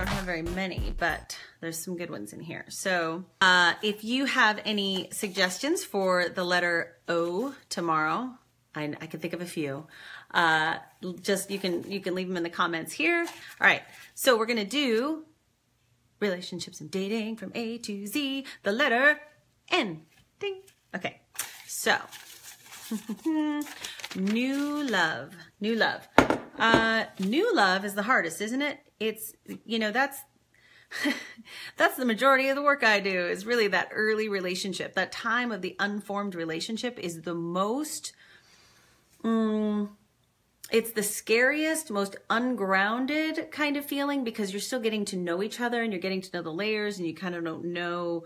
don't have very many, but there's some good ones in here. So if you have any suggestions for the letter O tomorrow, I can think of a few. Just you can leave them in the comments here. All right, so we're gonna do relationships and dating from A to Z, the letter N. Ding. Okay, so new love. New love is the hardest, isn't it? It's, you know, that's the majority of the work I do, is really that early relationship. That time of the unformed relationship is the most, it's the scariest, most ungrounded kind of feeling, because you're still getting to know each other and you're getting to know the layers, and you kind of don't know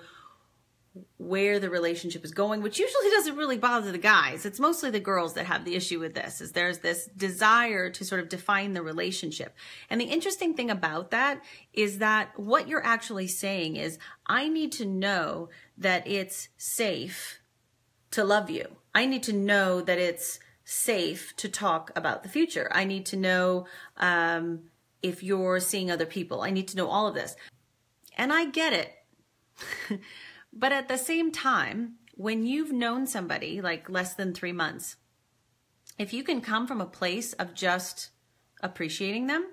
where the relationship is going, which usually doesn't really bother the guys. It's mostly the girls that have the issue with this, is there's this desire to sort of define the relationship. And the interesting thing about that is that what you're actually saying is, I need to know that it's safe to love you. I need to know that it's safe to talk about the future. I need to know if you're seeing other people. I need to know all of this. And I get it. But at the same time, when you've known somebody like less than 3 months, if you can come from a place of just appreciating them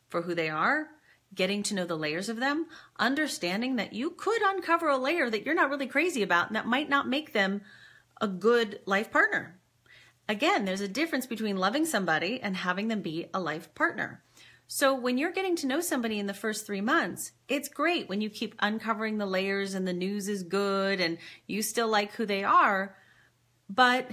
for who they are, getting to know the layers of them, understanding that you could uncover a layer that you're not really crazy about and that might not make them a good life partner. Again, there's a difference between loving somebody and having them be a life partner. So when you're getting to know somebody in the first 3 months, it's great when you keep uncovering the layers and the news is good and you still like who they are, but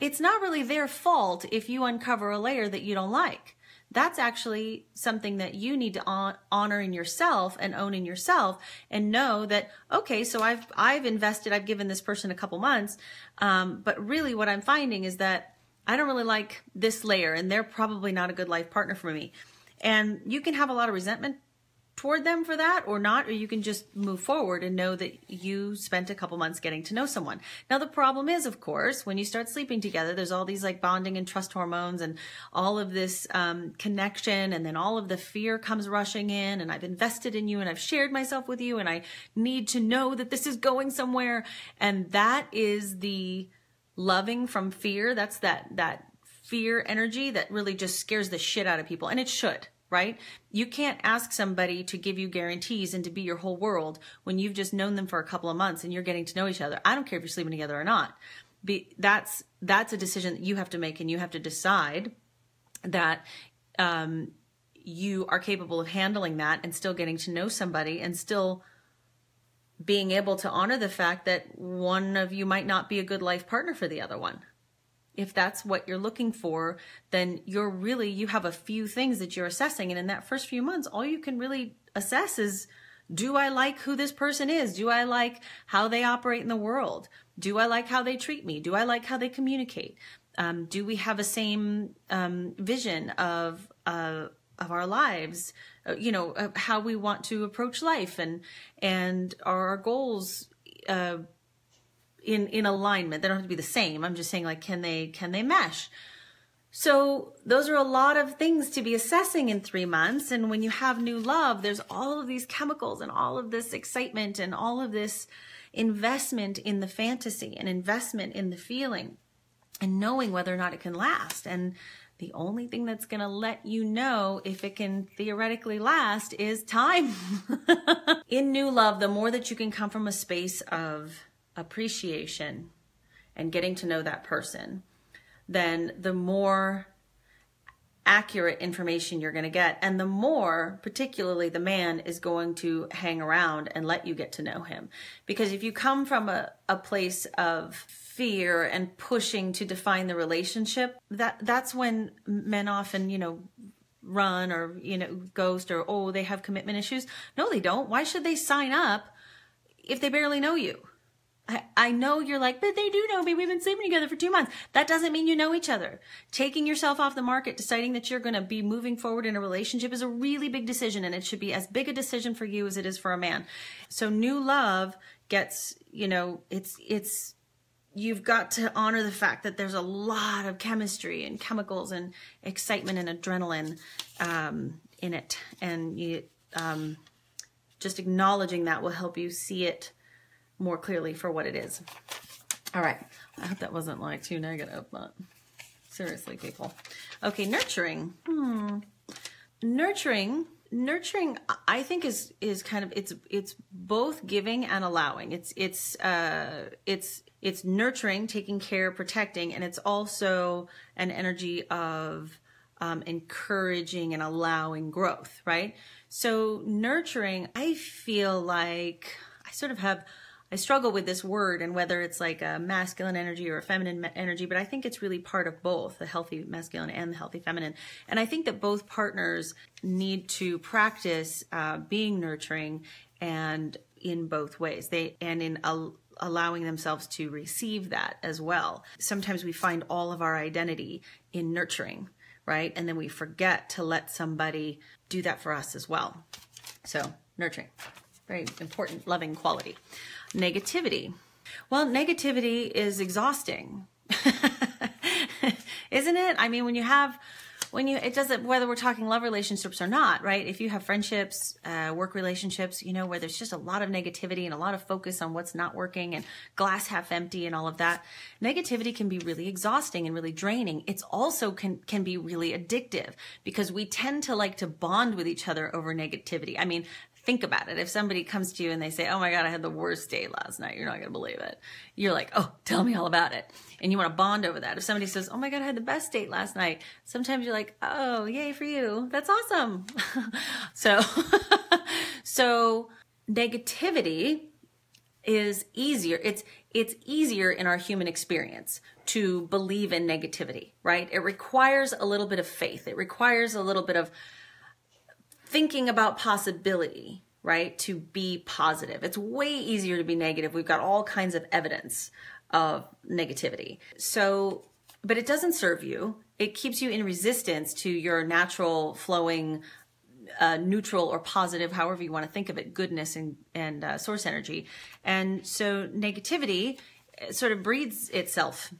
it's not really their fault if you uncover a layer that you don't like. That's actually something that you need to honor in yourself and own in yourself, and know that, okay, so I've invested, I've given this person a couple months, but really what I'm finding is that I don't really like this layer and they're probably not a good life partner for me. And you can have a lot of resentment toward them for that or not, or you can just move forward and know that you spent a couple months getting to know someone. Now, the problem is, of course, when you start sleeping together, there's all these like bonding and trust hormones and all of this connection, and then all of the fear comes rushing in, and I've invested in you and I've shared myself with you and I need to know that this is going somewhere. And that is the loving from fear. That's that fear energy that really just scares the shit out of people. And it should, right? You can't ask somebody to give you guarantees and to be your whole world when you've just known them for a couple of months and you're getting to know each other. I don't care if you're sleeping together or not. That's a decision that you have to make, and you have to decide that you are capable of handling that and still getting to know somebody and still being able to honor the fact that one of you might not be a good life partner for the other one. If that's what you're looking for, then you have a few things that you're assessing. And in that first few months, all you can really assess is, do I like who this person is? Do I like how they operate in the world? Do I like how they treat me? Do I like how they communicate? Do we have a same vision of our lives? You know, how we want to approach life, and are our goals in alignment? They don't have to be the same. I'm just saying, like, can they mesh? So those are a lot of things to be assessing in 3 months. And when you have new love, there's all of these chemicals and all of this excitement and all of this investment in the fantasy and investment in the feeling and knowing whether or not it can last. And the only thing that's going to let you know if it can theoretically last is time. In new love, the more that you can come from a space of appreciation and getting to know that person, then the more accurate information you're going to get, and the more, particularly, the man is going to hang around and let you get to know him. Because if you come from a place of fear and pushing to define the relationship, that's when men often, you know, run or, you know, ghost, or, oh, they have commitment issues. No, they don't. Why should they sign up if they barely know you? I know you're like, but they do know me. We've been sleeping together for 2 months. That doesn't mean you know each other. Taking yourself off the market, deciding that you're going to be moving forward in a relationship is a really big decision, and it should be as big a decision for you as it is for a man. So new love gets, you know, you've got to honor the fact that there's a lot of chemistry and chemicals and excitement and adrenaline in it. And just acknowledging that will help you see it more clearly for what it is. All right. I hope that wasn't like too negative, but seriously, people. Okay, nurturing. Nurturing, I think is kind of, it's both giving and allowing. It's nurturing, taking care, protecting, and it's also an energy of encouraging and allowing growth, right? So nurturing, I feel like I struggle with this word and whether it's like a masculine energy or a feminine energy, but I think it's really part of both, the healthy masculine and the healthy feminine. And I think that both partners need to practice being nurturing and in both ways. Allowing themselves to receive that as well. Sometimes we find all of our identity in nurturing, right? And then we forget to let somebody do that for us as well. So nurturing, very important, loving quality. Negativity. Well, negativity is exhausting, isn't it? I mean, it doesn't, whether we're talking love relationships or not, right? If you have friendships, work relationships, where there's just a lot of negativity and a lot of focus on what's not working and glass half empty and all of that, negativity can be really exhausting and really draining. It's also can be really addictive because we tend to like to bond with each other over negativity. I mean, think about it. If somebody comes to you and they say, oh my God, I had the worst day last night, you're not going to believe it. You're like, oh, tell me all about it. And you want to bond over that. If somebody says, oh my God, I had the best date last night, sometimes you're like, oh, yay for you. That's awesome. So negativity is easier. It's easier in our human experience to believe in negativity, right? It requires a little bit of faith. It requires a little bit of thinking about possibility, right? To be positive. It's way easier to be negative. We've got all kinds of evidence of negativity. So, but it doesn't serve you. It keeps you in resistance to your natural flowing, neutral or positive, however you want to think of it, goodness and source energy. And so negativity sort of breeds itself.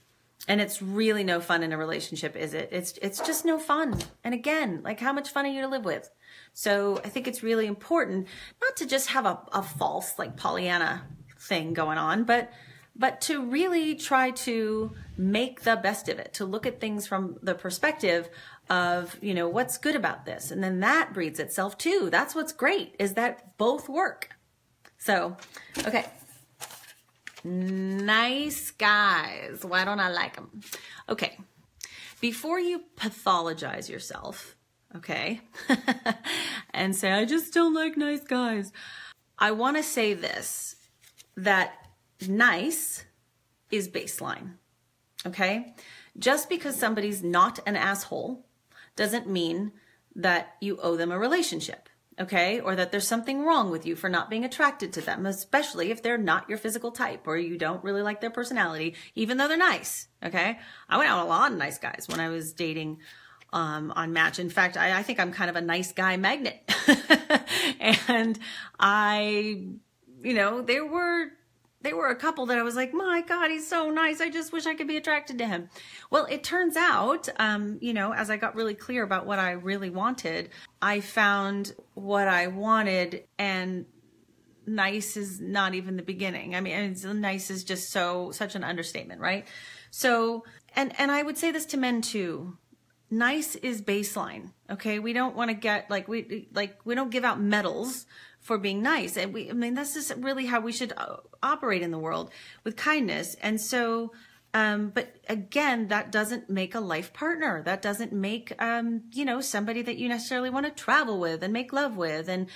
And it's really no fun in a relationship, is it? It's just no fun. And again, like how much fun are you to live with? So I think it's really important not to just have a false like Pollyanna thing going on, but to really try to make the best of it, to look at things from the perspective of, what's good about this. And then that breeds itself too. That's what's great, is that both work. So, okay. Nice guys. Why don't I like them? Okay. Before you pathologize yourself, okay, and say, I just don't like nice guys, I want to say this, that nice is baseline, okay? Just because somebody's not an asshole doesn't mean that you owe them a relationship, okay? Or that there's something wrong with you for not being attracted to them, especially if they're not your physical type or you don't really like their personality, even though they're nice, okay? I went out with a lot of nice guys when I was dating on Match. In fact, I think I'm kind of a nice guy magnet. And there were a couple that I was like, my God, he's so nice. I just wish I could be attracted to him. Well, it turns out, as I got really clear about what I really wanted, I found what I wanted, and nice is not even the beginning. I mean, nice is just such an understatement, right? So, and I would say this to men too. Nice is baseline. Okay. We don't want to get we don't give out medals for being nice. And that's just really how we should operate in the world, with kindness. And so, but again, that doesn't make a life partner. That doesn't make, somebody that you necessarily want to travel with and make love with and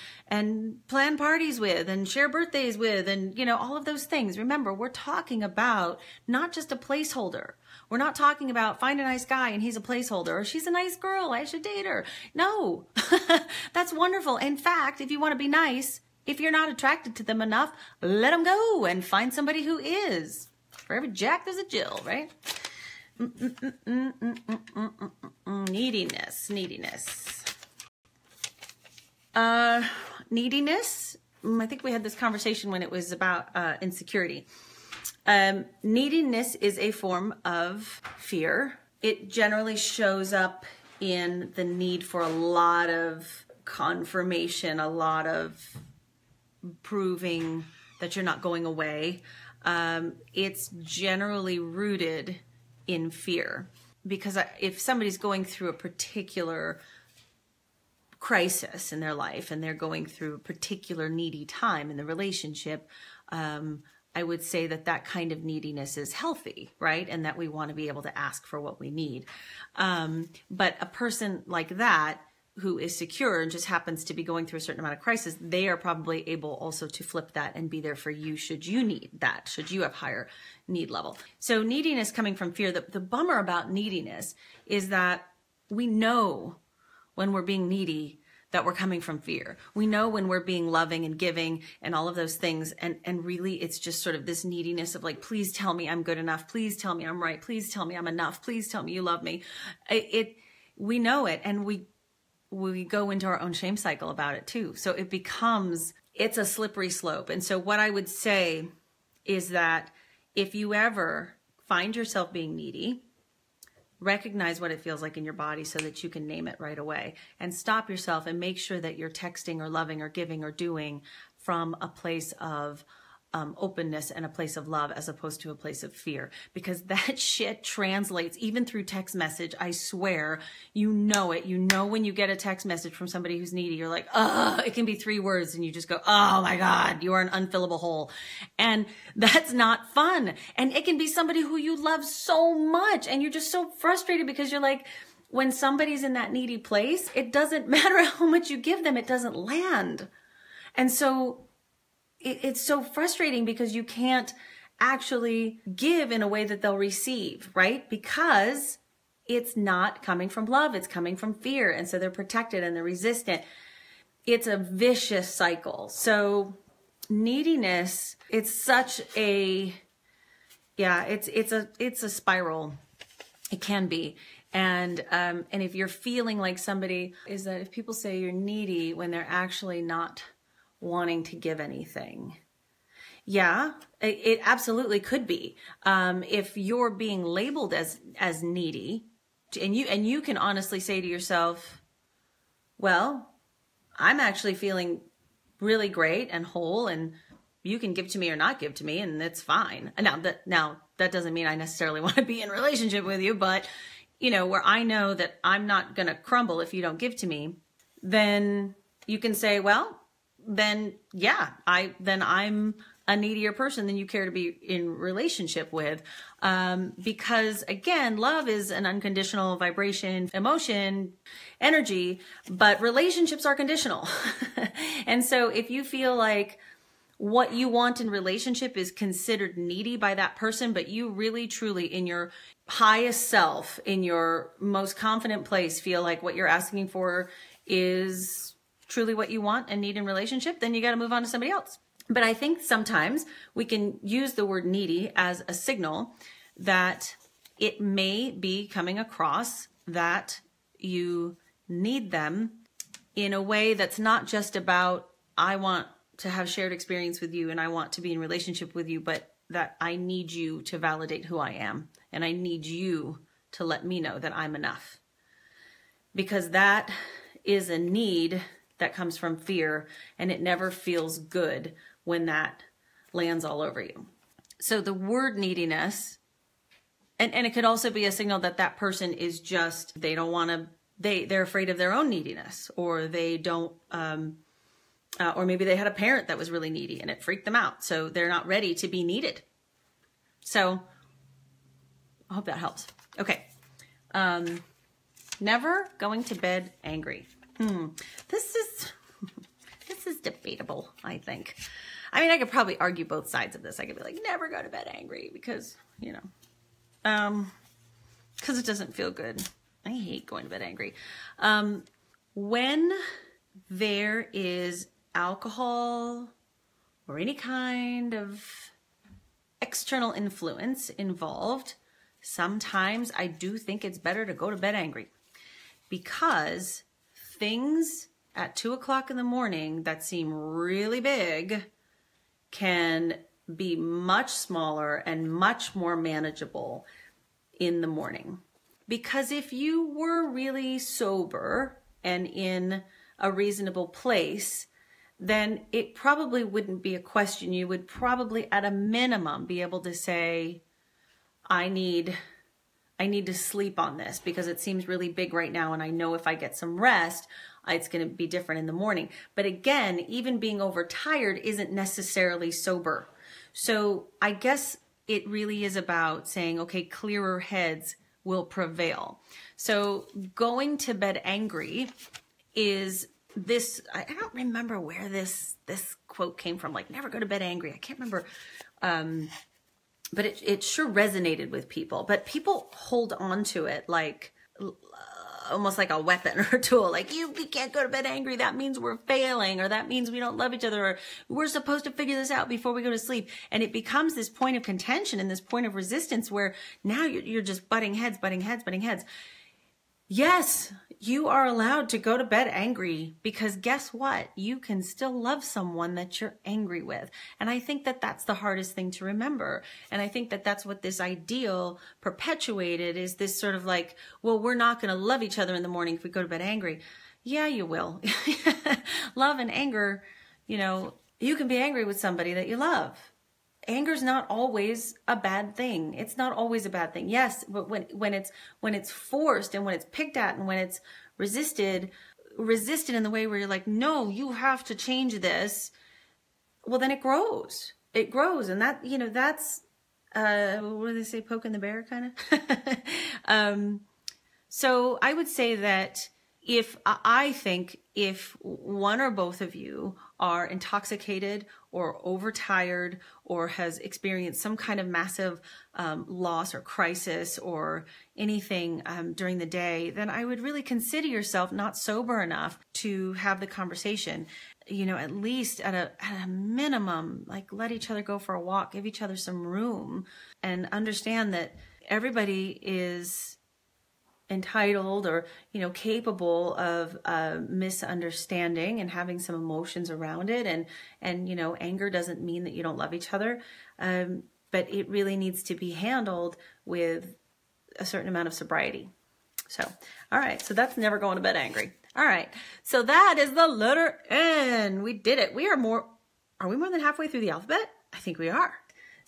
plan parties with and share birthdays with and, all of those things. Remember, we're talking about not just a placeholder. We're not talking about find a nice guy and he's a placeholder, or she's a nice girl, I should date her. No, that's wonderful. In fact, if you want to be nice, if you're not attracted to them enough, let them go and find somebody who is. For every Jack, there's a Jill, right? Neediness. Neediness. I think we had this conversation when it was about insecurity. Neediness is a form of fear. It generally shows up in the need for a lot of confirmation, a lot of proving that you're not going away. It's generally rooted in fear, because if somebody's going through a particular crisis in their life and they're going through a particular needy time in the relationship, I would say that that kind of neediness is healthy, right? And that we want to be able to ask for what we need. But a person like that who is secure and just happens to be going through a certain amount of crisis, they are probably able also to flip that and be there for you should you need that, should you have higher need level. So neediness coming from fear, the bummer about neediness is that we know when we're being needy that we're coming from fear. We know when we're being loving and giving and all of those things. And really it's just sort of this neediness of like, please tell me I'm good enough. Please tell me I'm right. Please tell me I'm enough. Please tell me you love me. We know it, and we go into our own shame cycle about it too. So it's a slippery slope. And so what I would say is that if you ever find yourself being needy, recognize what it feels like in your body so that you can name it right away, and stop yourself and make sure that you're texting or loving or giving or doing from a place of openness and a place of love, as opposed to a place of fear, because that shit translates even through text message. I swear, you know it. You know, when you get a text message from somebody who's needy, you're like, oh, it can be 3 words and you just go, oh my God, you are an unfillable hole. And that's not fun. And it can be somebody who you love so much and you're just so frustrated because you're like, when somebody's in that needy place, it doesn't matter how much you give them, it doesn't land. And so it's so frustrating because you can't actually give in a way that they'll receive, right? Because it's not coming from love, it's coming from fear. And so they're protected and they're resistant. It's a vicious cycle. So neediness, it's such a, it's a spiral. It can be. And if you're feeling like somebody, is that if people say you're needy when they're actually not wanting to give anything. Yeah, it absolutely could be. If you're being labeled as needy, and you can honestly say to yourself, well, I'm actually feeling really great and whole, and you can give to me or not give to me, and it's fine. Now that doesn't mean I necessarily want to be in a relationship with you, but you know, where I know that I'm not going to crumble if you don't give to me, then you can say, well, then yeah, I'm a needier person than you care to be in relationship with. Because again, love is an unconditional vibration, emotion, energy, but relationships are conditional. And so if you feel like what you want in relationship is considered needy by that person, but you really truly in your highest self, in your most confident place, feel like what you're asking for is truly what you want and need in relationship, then you got to move on to somebody else. But I think sometimes we can use the word needy as a signal that it may be coming across that you need them in a way that's not just about, I want to have shared experience with you and I want to be in relationship with you, but that I need you to validate who I am. And I need you to let me know that I'm enough. Because that is a need that comes from fear, and it never feels good when that lands all over you. So the word neediness, and it could also be a signal that that person is just, they don't want to, they're afraid of their own neediness, or they don't, or maybe they had a parent that was really needy and it freaked them out. So they're not ready to be needed. So I hope that helps. Okay. Never going to bed angry. This is debatable, I think. I mean, I could probably argue both sides of this. I could be like, never go to bed angry because, you know, because it doesn't feel good. I hate going to bed angry. When there is alcohol or any kind of external influence involved, sometimes I do think it's better to go to bed angry, because things at 2 o'clock in the morning that seem really big can be much smaller and much more manageable in the morning. Because if you were really sober and in a reasonable place, then it probably wouldn't be a question. You would probably at a minimum be able to say, I need to sleep on this because it seems really big right now, and I know if I get some rest, it's going to be different in the morning. But again, even being overtired isn't necessarily sober. So I guess it really is about saying, okay, clearer heads will prevail. So going to bed angry is this, I don't remember where this quote came from, like never go to bed angry. I can't remember. But it sure resonated with people. But people hold on to it like almost like a weapon or a tool. Like, we can't go to bed angry. That means we're failing, or that means we don't love each other, or we're supposed to figure this out before we go to sleep. And it becomes this point of contention and this point of resistance where now you're just butting heads. Yes, you are allowed to go to bed angry, because guess what? You can still love someone that you're angry with. And I think that that's the hardest thing to remember. And I think that that's what this ideal perpetuated, is this sort of like, well, we're not going to love each other in the morning if we go to bed angry. Yeah, you will. Love and anger, you can be angry with somebody that you love. Anger's not always a bad thing. It's not always a bad thing. Yes, but when it's forced, and when it's picked at, and when it's resisted in the way where you're like, no, you have to change this. Well, then it grows. It grows, and that that's what do they say? Poking the bear, kind of. So I would say that I think if one or both of you are intoxicated or overtired or has experienced some kind of massive loss or crisis or anything during the day, then I would really consider yourself not sober enough to have the conversation. At least at a minimum, like, let each other go for a walk, give each other some room, and understand that everybody is entitled or capable of misunderstanding and having some emotions around it, and anger doesn't mean that you don't love each other, but it really needs to be handled with a certain amount of sobriety. So all right, so that's never going to bed angry. All right, so that is the letter N. We did it. Are we more than halfway through the alphabet? I think we are.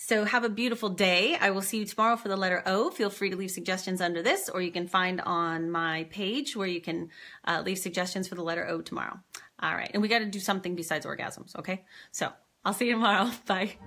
So have a beautiful day. I will see you tomorrow for the letter O. Feel free to leave suggestions under this, or you can find on my page where you can leave suggestions for the letter O tomorrow. All right. And we got to do something besides orgasms. Okay. So I'll see you tomorrow. Bye.